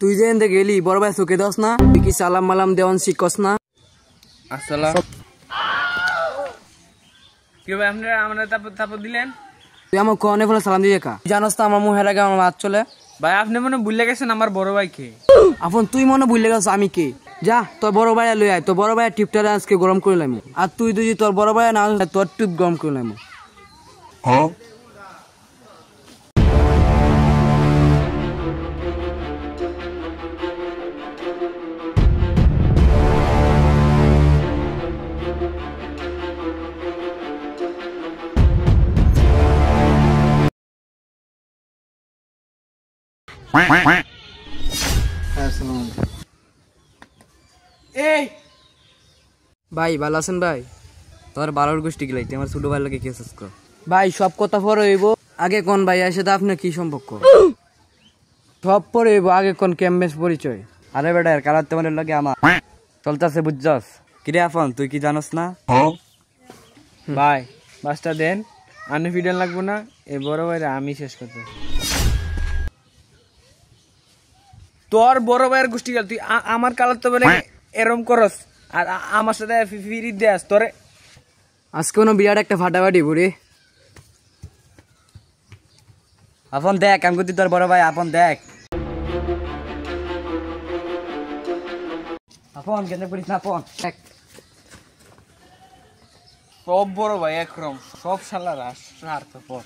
তুই যে এনতে গেলি বড় ভাই চোখে দস না, তুই কি সালাম মালাম দেওয়ান শিখস না? আসসালাম কি ভাই আপনারা আমরা তারপর দিলেন? তুই আমার কনে ফোনে সালাম দিয়ে কা জানোস না আমার মুহের আগে আমার হাত চলে। ভাই আপনি মনে ভুলে গেছেন আমার বড় ভাইকে। আপন তুই মনে ভুলে গেছ আমি কে? যা তোর বড় ভাই লই আয়, তোর বড় ভাই টিপটা আজকে গরম করে লাইমু। আর তুই যদি তোর বড় ভাই না তোর টিপ গরম করে লাইমু। হ্যাঁ ভাই ভালো আছেন ভাই? তোর বারোর গোষ্ঠী গিলাই তুই আমার ছোট ভাই লোকে কি আছিস? ভাই সব কথা পরে হইব, আগে কোন ভাই এর সাথে আপনার কি সম্পর্ক? সব পরে হইব, আগে কোন ক্যাম্বেস পরিচয়? আরে বেটা এর কালার তোমার লাগে আমার চলতেছে বুঝছস? কিরে আফন তুই কি জানোস না? ভাই বাসটা দেন, আনে ফিডেন লাগবো না, এই বড় ভাইরা আমি শেষ করতে। তোর বড় ভাইয়ের গোষ্ঠী গেল, তুই আমার কালার তো বলে এরম করস আর আমার সাথে ফিরি দেস তোরে। আজকে কোনো বিরাট একটা ফাটাফাটি বুড়ি। আপন দেখ আমি করছি তোর বড় ভাই, আপন দেখ আপন কেন করিস না আপন। সব বড় ভাই একরম, সব শালার স্বার্থপর।